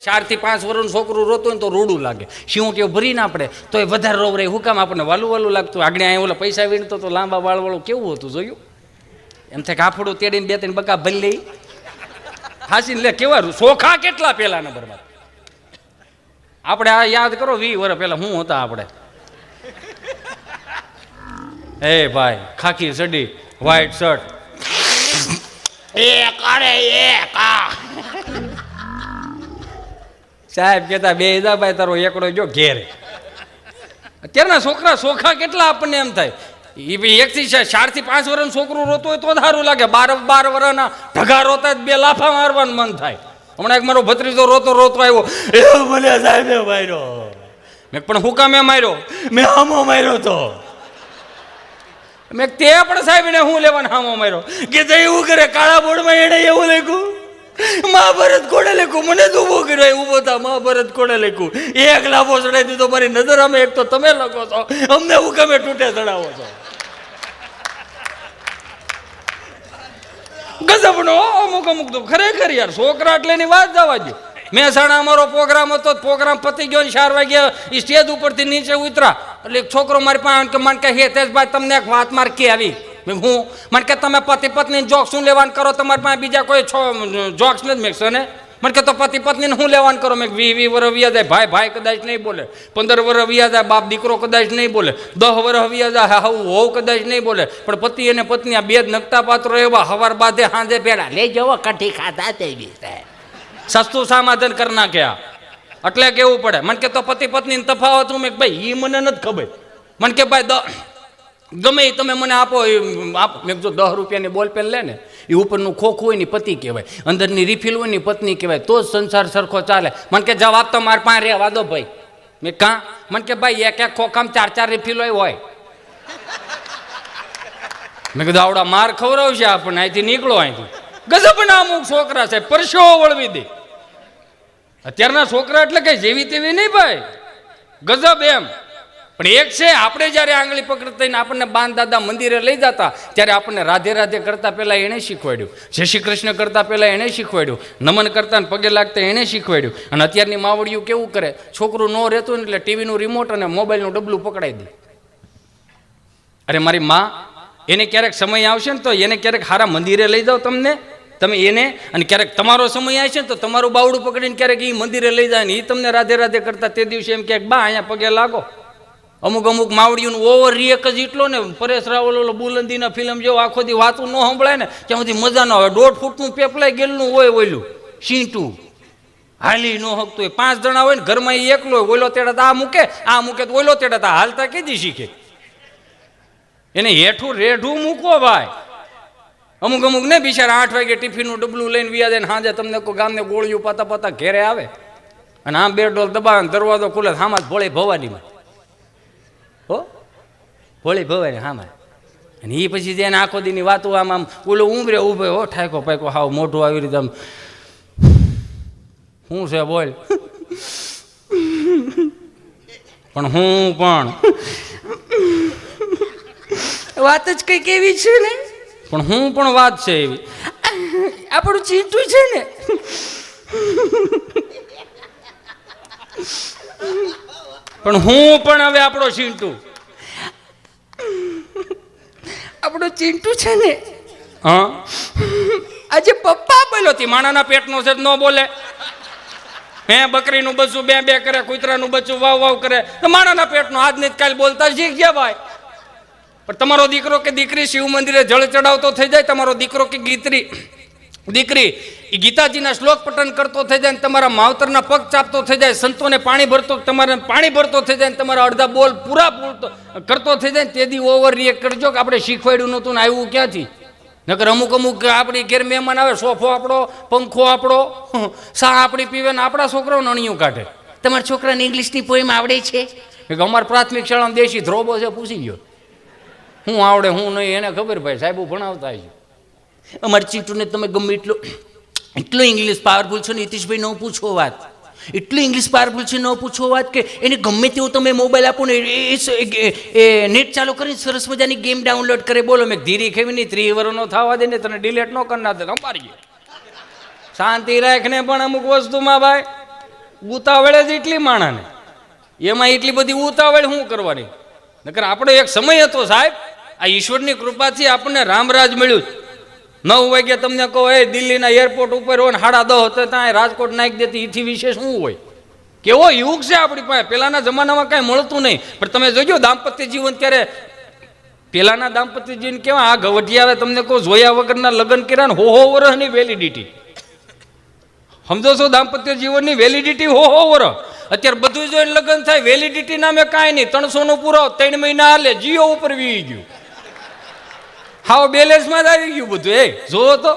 4 થી 5 વર્ષનું છોકરું રોતું હોય તો રૂડું લાગે, શિવટીઓ ભરીને આપણે તો એ વધારે રોવ રહે. હું કામ આપણને વાલું વાલું લાગતું? આગળ અહીંયા ઓલા પૈસા વીણતો તો લાંબા વાળવાળું કેવું હતું જોયું? એમ થાય કે આફડું તેડીને 2-3 બકા ભરી લઈ હાસીને લે. કેવા સોખા કેટલા પેલા નંબરમાં આપણે આ યાદ કરો 20 વર્ષ પહેલા શું હતા આપણે? એ ભાઈ ખાખી સડી, વ્હાઈટ શર્ટ, સાહેબ કેતા બે ભાઈ તારો એકડો જો ઘેર. અત્યારના છોકરા સોખા કેટલા આપણને એમ થાય. એ 1 થી 4 થી 5 વર્ષનું છોકરું રોતું હોય તો સારું લાગે. 12 વર્ષના ઢગા રોતા જ 2 લાફા મારવાનું મન થાય. હમણાં એક મારો ભત્રીજો રોતો આવ્યો, એવું મને સાહેબે માર્યો. મેં પણ હું કામે માર્યો? મેં હામો માર્યો તો. મેં તે પણ સાહેબ ને હું લેવાનો હામો માર્યો? કે એવું કરે કાળા બોર્ડમાં એને એવું લખ્યું, મહાભારત કોણે લખ્યું? મને તો ઉભો કર્યો, ઉભો થા, મહાભારત કોણે લખ્યું? એક લાભો ચડાવી દીધો મારી નજર અમે. એક તો તમે લખો છો, અમને હું કમે તૂટે ચડાવો છો. ગજબનો અમુક તો ખરેખર યાર છોકરા એટલે ની વાત જવા દો. મહેસાણા અમારો પ્રોગ્રામ હતો, પ્રોગ્રામ પતી ગયો, 4 વાગ્યા સ્ટેજ ઉપરથી નીચે ઉતરા એટલે એક છોકરો મારી પાસે કે મને કે હે તેજભાઈ તમને એક વાત માર કે આવી. હું મને કે તમે પતિ પત્ની જોક શું લેવાનું કરો? તમારી પાસે બીજા કોઈ જોક્સ નથી. મેં છે ને મને કે તો પતિ પત્નીને શું લેવાનું કરો? મેં 20 વર્ષ વ્યા જાય, ભાઈ કદાચ નહીં બોલે, 15 વર્ષ વ્યા જાય, બાપ દીકરો કદાચ નહીં બોલે, 10 વર્ષ વ્યા જાય, હોવ કદાચ નહીં બોલે, પણ પતિ અને પત્ની આ 2 જ નકતા પાત્રો એવા હવાર બાધે હાંજે પેડા લઈ જવો કઠી ખાતા તેવી સસ્તું સમાધાન કરી નાખ્યા. એટલે કેવું પડે. મને કે તો પતિ પત્ની તફાવત હું? મેં ભાઈ એ મને નથી ખબર. મને કે ભાઈ ગમે એ તમે મને આપો. મેં જો 10 રૂપિયાની બોલપેન લે ને એ ઉપરનું ખોખું હોય ને પતિ કહેવાય, અંદરની રિફિલ હોય ને પત્ની કહેવાય, તો જ સંસાર સરખો ચાલે. મને કે જવાબ તો મારે પાસે રહેવા દો ભાઈ. મેં કાં? મને કે ભાઈ એક ખોખામાં 4 રિફિલ હોય. મેં કીધું આવડા માર ખવડાવશે આપણને, અહીંથી નીકળો અહીંથી. ગજબના અમુક છોકરા છે, પરસેવો વળવી દે. અત્યારના છોકરા એટલે કઈ જેવી તેવી નહીં ભાઈ, ગજબ એમ. પણ એક છે, આપણે જ્યારે આંગળી પકડતા આપણને બાન દાદા મંદિરે લઈ જતા ત્યારે આપણને રાધે રાધે કરતા પહેલા એને શીખવાડ્યું, જય શ્રી કૃષ્ણ કરતા પહેલા એને શીખવાડ્યું, નમન કરતા પગે લાગતા એને શીખવાડ્યું. અને અત્યારની માવડિયું કેવું કરે, છોકરું ન રહેતું ને એટલે ટીવીનું રિમોટ અને મોબાઈલનું ડબલું પકડાઈ દે. અરે મારી માં, એને ક્યારેક સમય આવશે ને તો એને ક્યારેક હારા મંદિરે લઈ જાઓ તમે એને, અને ક્યારેક તમારો સમય આવશે ને તો તમારું બાવડું પકડીને ક્યારેક એ મંદિરે લઈ જાય ને એ તમને રાધે રાધે કરતા તે દિવસે એમ કે બા અહીંયા પગે લાગો. અમુક માવડીઓનું ઓવર રિએક જ એટલો ને, પરેશ રાવલ બુલંદીના ફિલ્મ જેવો આખો દી વાતું ન સંભળાય ને ત્યાં સુધી મજા ન આવે. 1.5 ફૂટનું પેપલાય ગયેલું હોય ઓયલું સીંટું, હાલી ન હકતું હોય. 5 જણા હોય ને ઘરમાં એ એકલો હોય, ઓયલો તેડા આ મૂકે તો ઓયલો તેડા હાલતા કીધી શીખે. એને હેઠું રેઢું મૂકો ભાઈ. અમુક ને બિચારા 8 વાગે ટિફિનનું ડબલું લઈને વ્યા જાય ને હાજે તમને કોઈ ગામને ગોળીઓ પાતા ઘેરે આવે અને આમ 2 ડોલ દબાવે, દરવાજો ખુલે, હામાં ભોળી ભવાનીમાં ભોળી ભવાય હામાં. અને એ પછી જેને આખો દીની વાતો આમ ઓલો ઉમરે ઉભે હો ઠાકો પાકો હાવ મોઢું આવી રીતે આમ શું છે બોલ. પણ વાત જ કઈક એવી છે ને, પણ વાત છે એવી. આપણું ચીટું છે ને, પણ હવે આપણો ચીંટુ, આપણો ચીંટુ છે ને, હા આજે પપ્પા બોલો તી માણાના પેટનો છે ન બોલે. હે બકરીનું બચ્ચું બે કરે, કૂતરાનું બચ્ચું વાવ કરે તો માણાના પેટનો આજ ને કાલ બોલતા શીખ ગયા ભાઈ. પણ તમારો દીકરો કે દીકરી શિવ મંદિરે જળ ચડાવતો થઈ જાય, તમારો દીકરો કે દીકરી એ ગીતાજીના શ્લોક પઠન કરતો થઈ જાય, તમારા માવતરના પગ ચાપતો થઈ જાય, સંતોને પાણી ભરતો થઈ જાય, તમારા અડધા બોલ પૂરા કરતો થઈ જાય, તેથી ઓવર રિએક્ટ કરજો કે આપણે શીખવાડ્યું નહોતું ને આવ્યું ક્યાંથી. નકર અમુક આપણી ઘેર મહેમાન આવે, સોફો આપણો, પંખો આપણો, સા આપણી પીવે ને આપણા છોકરાઓ નણિયું કાઢે. તમારા છોકરાને ઇંગ્લિશની પોઈમ આવડે છે? અમારા પ્રાથમિક શાળામાં દેશી ધ્રોબો છે, પૂછી ગયો હું આવડે હું નહીં એને ખબર ભાઈ, સાહેબો ભણાવતા છે. અમારી ચીટુને તમે ગમે એટલો ઇંગ્લિશ પાવરફુલ છો ને હિતેશભાઈ, ન પૂછો વાત. એટલું ઇંગ્લિશ પાવરફુલ છે, ન પૂછો વાત કે એને ગમે તેવું તમે મોબાઈલ આપો ને એ નેટ ચાલુ કરીને સરસ મજાની ગેમ ડાઉનલોડ કરે. બોલો મેં ધીરી ખેવી નહીં, 3 વર્ષનો થવા દે ને તને ડિલેટ ન કરી નાખે, અંબારી શાંતિ રાખને. પણ અમુક વસ્તુમાં ભાઈ ઉતાવળે જ એટલી માણાને, એમાં એટલી બધી ઉતાવળ શું કરવાની? નકર આપણો એક સમય હતો સાહેબ, આ ઈશ્વરની કૃપાથી આપણને રામરાજ મળ્યું. 9 વાગે તમને કહો એ દિલ્હીના એરપોર્ટ ઉપર હોય ને 10:30 હતો ત્યાં રાજકોટ નાખી દેતી, એથી વિશેષ શું હોય? કેવો યુગ છે આપણી પાસે. પેલાના જમાનામાં કાંઈ મળતું નહીં, પણ તમે જોજો દાંપત્ય જીવન ત્યારે, પેલાના દાંપત્ય જીવન કેવા, આ ગવઢિયાએ તમને કહો જોયા વગરના લગ્ન કર્યા ને હો વર્ષની વેલિડિટી. સમજો છો દાંપત્ય જીવનની વેલિડિટી હો વર્ષ. અત્યારે બધું જોઈને લગ્ન થાય, વેલિડિટી નામે કાંઈ નહીં. 300 નો પૂરો 3 મહિના હાલે, જીઓ ઉપર વી ગયું, હાવ બેલેન્સમાં જ આવી ગયું બધું. જોવો તો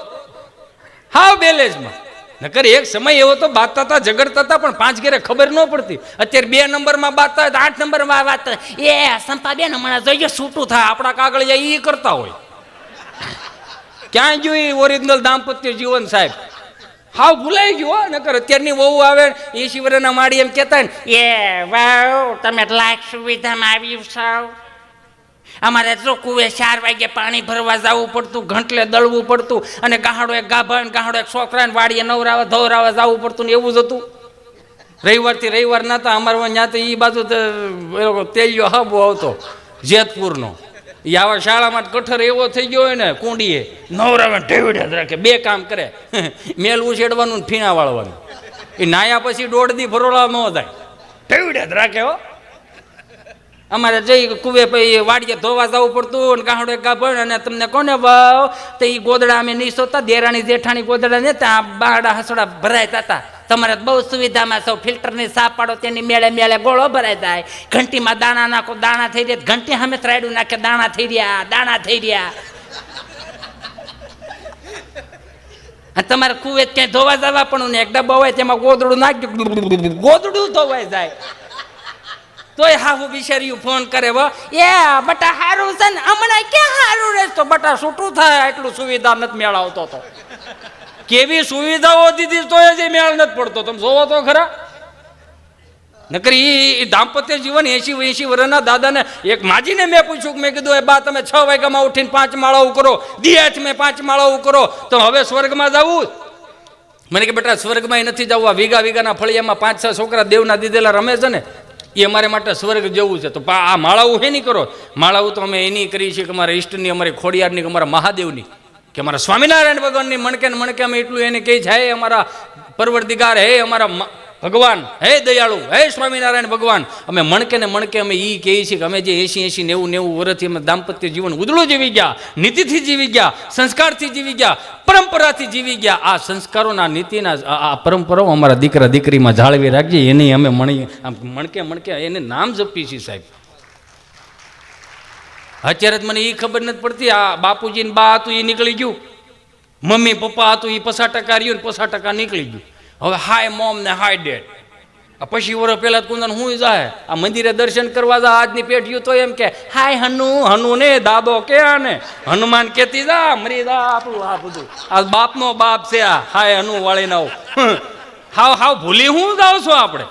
હાવ બેલેન્સમાં. નકર એક સમય એવો તો બાતતા હતા, ઝઘડતા હતા, પણ 5 ઘેરે ખબર ન પડતી. અત્યારે 2 નંબરમાં બાતતા હોય, 8 નંબરમાં વાત એ સંપાબેન હમણાં જોઈએ છૂટું થાય, આપણા કાગળ જાય એ કરતા હોય. ક્યાં ગયું ઓરિજિનલ દાંપત્ય જીવન સાહેબ? હાવ ભૂલાઈ ગયું. નકર અત્યારની વહુ આવે 80 વર્ષના માડી એમ કહેતા ને, એ વાવ તમે લાયક સુવિધામાં આવ્યું છો. અમારે તો કુએ 4 વાગે પાણી ભરવા જવું પડતું, ઘંટલે દળવું પડતું, અને ગાહડો એક ગાભા ગાહડો એક છોકરાને વાડીએ નવરાવા ધોરાવા જવું પડતું ને એવું જ હતું. રવિવારથી રવિવાર ના હતા અમારે ત્યાં તો એ બાજુ તેલિયો હબો આવતો જેતપુરનો. એ આવા શાળામાં કઠર એવો થઈ ગયો હોય ને, કુંડીએ નવરાવે ઢેવડે જ રાખે, 2 કામ કરે, મેલ ઉછેડવાનું ને ફીણા વાળવાનું. એ નાયા પછી 1.5 દી ભરોળા ન જાય, ઢેવડે જ રાખે. હો અમારે જઈ કુવે પછી વાડીએ ધોવા જવું પડતું ને ગાહડો એક ગાભણ. અને તમને કોને ભાવ તો એ ગોદડા અમે નહીં સોતા, દેરાણી જેઠાણી ગોદડા ને ત્યાં બારડા હસડા ભરાયતા હતા. તમારે બહુ સુવિધામાં સૌ ફિલ્ટરની સાફ પાડો, તેની મેળે મેળે ગોળો ભરાઈ જાય. ઘંટીમાં દાણા નાખો, દાણા થઈ રહ્યા, ઘંટી સામે ત્રાયડું નાખે, દાણા થઈ રહ્યા, દાણા થઈ રહ્યા. અને તમારે કુવે ક્યાંય ધોવા જવા પણ ને, એક ડબ્બા હોય તેમાં ગોદડું નાખી, ગોદડું ધોવાઈ જાય. તોય હાહુ બિચારીયું ફોન કરે, એ બટા હારું છે ને, હમણાં ક્યાં હારું રહેશે? તો બટા છૂટું થાય, એટલું સુવિધા નથી મેળવતો. તો કેવી સુવિધાઓ દીધી તોય જે મેળ નથી પડતો, તમે જોવો તો ખરા. નકર એ દાંપત્ય જીવન 80 વર્ષના દાદાને એક માજીને મેં પૂછ્યું, મેં કીધું એ બા તમે 6 વાગ્યામાં ઉઠીને 5 માળાઓ કરો, દિયાચ મેં 5 માળાઓ કરો, તો હવે સ્વર્ગમાં જવું? મને કે બેટા સ્વર્ગમાં નથી જવું, આ વીઘાના ફળિયામાં 5-6 છોકરા દેવના દીધેલા રમે છે ને, એ અમારે માટે સ્વર્ગ જેવું છે. તો આ માળાઓ હે નહીં કરો. માળાઓ તો અમે એની કરી છે કે અમારા ઈષ્ટની, અમારી ખોડિયારની, અમારા મહાદેવની, કે અમારા સ્વામિનારાયણ ભગવાનની મણકે ને મણકે અમે એટલું એને કહી છે, હે અમારા પરવરદિગાર, હે અમારા ભગવાન, હે દયાળુ, હે સ્વામિનારાયણ ભગવાન. અમે મણકે ને મણકે અમે એ કહીએ છીએ કે અમે જે 80, 90 વર્ષથી અમે દાંપત્ય જીવન ઉદળું જીવી ગયા, નીતિથી જીવી ગયા, સંસ્કારથી જીવી ગયા, પરંપરાથી જીવી ગયા. આ સંસ્કારોના, નીતિના, આ પરંપરાઓ અમારા દીકરા દીકરીમાં જાળવી રાખજે, એની અમે મણકે મણકે એને નામ જપીએ છીએ સાહેબ. અત્યારે જ મને એ ખબર નથી પડતી, આ બાપુજી ને બા હતું એ નીકળી ગયું, મમ્મી પપ્પા હતું એ 50% રહ્યું ને 50% નીકળી ગયું. હવે હાય મોમ ને હાય ડેડ. આ પછી વર્ષ પહેલા કુંદન હું જાય આ મંદિરે દર્શન કરવા જા, આજની પેઢીઓ તો એમ કે હાય હનુ ને દાદો કે ને હનુમાન કેતી જા મરી જા. આપણું આ બધું આ બાપનો બાપ છે, આ હાય હનુ વાળી ના હાવ ભૂલી હું જાવ છો આપણે.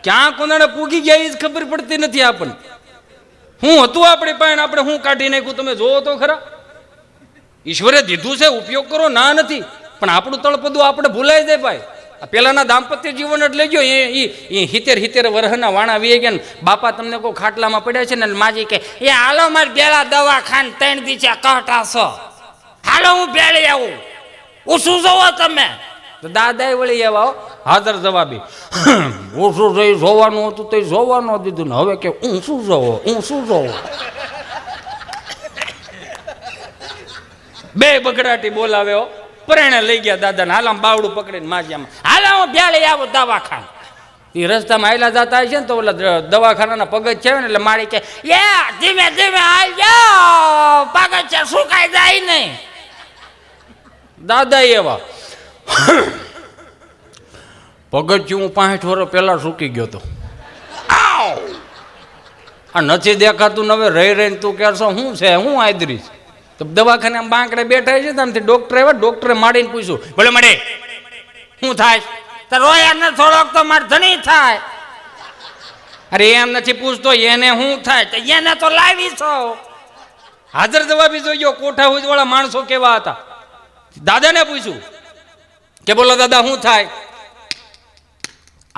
ક્યાં કોનાને પૂગી ગયા એ જ ખબર પડતી નથી આપણને. હું હતું આપણી પાસે, આપણે હું કાઢી નાખ્યું તમે જોવો તો ખરા. ઈશ્વરે દીધું છે, ઉપયોગ કરો, ના નથી, પણ આપણું તળપદું આપણે ભૂલાઈ જાય ભાઈ. પેલાના દાંપત્ય જીવન એટલે ગયો એ 70 વર્ષના વાણા વી ગયા ને, બાપા તમને કોઈ ખાટલામાં પડ્યા છે ને, માજી કે એ હાલો મારે બેલા દવાખાને 3 દી કહટાશો, હાલો હું બેળી આવું, ઓછું જોવો તમે. દાદા વળી એવા હાજર જવાબી, ઓછું જઈ જોવાનું હતું તો જોવાનું દીધું ને, હવે કે હું શું જોવો. 2 બગડાટી બોલાવ્યો, પરેણે લઈ ગયા દાદાને, હાલામ બાવડું પકડીને માજ્યામાં, હાલા હું બેળી આવું દવાખાને. એ રસ્તામાં આયલા જતા છે ને, તો ઓલા દવાખાનાના પગજ છે ને, એટલે મારી કે એ ધીમે ધીમે હાલ જાઓ, પગજ છે સુકાઈ જાય નહીં. દાદા એવા પગજ હું 65 વર્ષ પહેલા સૂકી ગયો તો. આ નથી દેખાતું ને, હવે રહી રહીને તું કહેશો શું છે, હું આદરીશ. તો દવાખાને આમ બાંકડે બેઠા છે, આમથી ડોક્ટર આવ્યા, ડોક્ટરે માડીને પૂછ્યું, ભલે મળે શું થાય? તો રોયા ને થોડોક તો મારે ધણી થાય. અરે એમ નથી પૂછતો એને શું થાય, તો એને તો લાવી છો. હાજર જવાબી જોઈજો, કોઠા ઉજવાળા માણસો કેવા હતા. દાદાને પૂછ્યું કે બોલો દાદા શું થાય?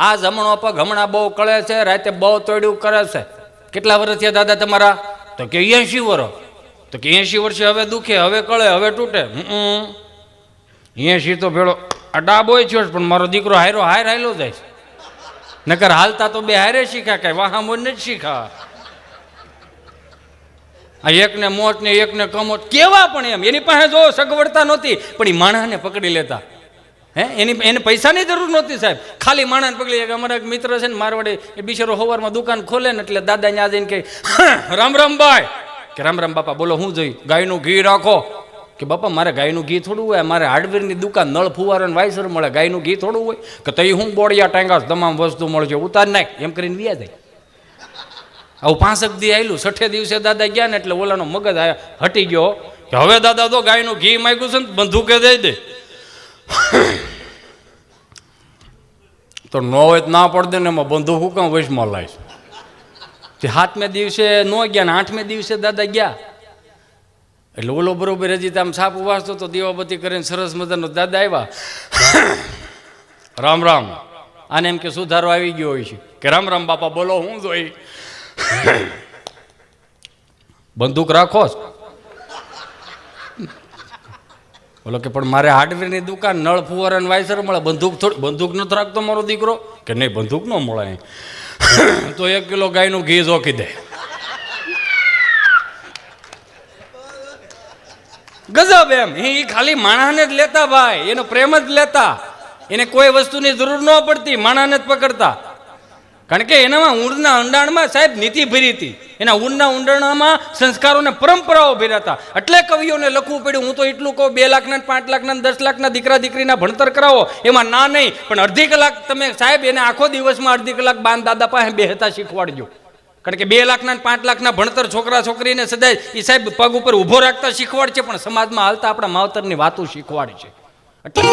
આ જમણો પગ હમણાં બહુ કળે છે, રાતે બહુ તોડ્યું કરે છે. કેટલા વર્ષ થયા દાદા તમારા? તો કે 80 વર્ષ. તો કે 80 વર્ષે હવે દુખે, હવે કળે, હવે તૂટે. 80 તો ભેળો આ ડાબોય થયો પણ મારો દીકરો હાયરો હાયર હાયલો જાય છે. નકર હાલતા તો બે હારે શીખા, કઈ વાહામો નથી શીખા. આ એકને મોત ને એકને કમોત કેવા પણ એમ એની પાસે જો સગવડતા નહોતી પણ એ માણસને પકડી લેતા. એને પૈસાની જરૂર નહોતી સાહેબ, ખાલી માણસને પકડી. અમારા એક મિત્ર છે ને મારવાડી, એ બિચારો સવારમાં દુકાન ખોલે ને એટલે દાદા ને જઈને કે રામ રામ ભાઈ, કે રામ રામ બાપા બોલો શું જોઈ? ગાયનું ઘી રાખો. કે બાપા મારે ગાયનું ઘી થોડું હોય, મારે હાર્ડવેરની દુકાન નળ ફુવારો ને વાયસર મળે, ગાયનું ઘી થોડું હોય? કે તઈ હું બોડિયા ટાંગાસ તમામ વસ્તુ મળશે, ઉતાર નાખ એમ કરીને વ્યા જાય. આવું 5 દી આવેલું. 6 દિવસે દાદા ગયા ને એટલે ઓલાનો મગજ હટી ગયો કે હવે દાદા તો ગાયનું ઘી માગ્યું છે ને બંદૂકે દઈ દે. તો ન હોય ના પડે ને એમાં બંદૂક હું કામ વૈશમાં લાવીશ. 7મે દિવસે ન ગયા ને 8મે દિવસે દાદા ગયા એટલે ઓલો બરોબર હજી આમ છાપ વાંચતો તો દીવાબત્તી કરીને સરસ મજાનો દાદા આવ્યા. રામ રામ. આને એમ કે સુધારો આવી ગયો હોય છે કે રામ રામ બાપા બોલો હું જોઈ? બંદૂક રાખો. બોલો કે પણ મારે હાર્ડવેરની દુકાન નળ ફુવારા ને વાયસર મળે, બંદૂક થોડી? બંદૂક નથી રાખતો મારો દીકરો? કે નહીં બંદૂક ન મળે. તો 1 કિલો ગાયનું ઘી જોખી દે. ગજબ એમ. એ ખાલી માણસને જ લેતા ભાઈ, એનો પ્રેમ જ લેતા, એને કોઈ વસ્તુની જરૂર ન પડતી, માણસને જ પકડતા. કારણ કે એનામાં ઊંડના ઊંડાણમાં સાહેબ નીતિ ભરી હતી, એના ઊંડના ઊંડાણમાં સંસ્કારોને પરંપરાઓ ભર્યા હતા. એટલે કવિઓને લખવું પડ્યું. હું તો એટલું કહું 2 લાખના 5 લાખના 10 લાખના દીકરા દીકરીના ભણતર કરાવો, એમાં ના નહીં, પણ અડધી કલાક તમે સાહેબ એને આખો દિવસમાં અડધી કલાક બાન દાદા પાસે બેહતા શીખવાડજો. કારણ કે 2 લાખના 5 લાખના ભણતર છોકરા છોકરીને સદાય એ સાહેબ પગ ઉપર ઊભો રાખતા શીખવાડ છે, પણ સમાજમાં હાલતા આપણા માવતરની વાતો શીખવાડ છે. એટલે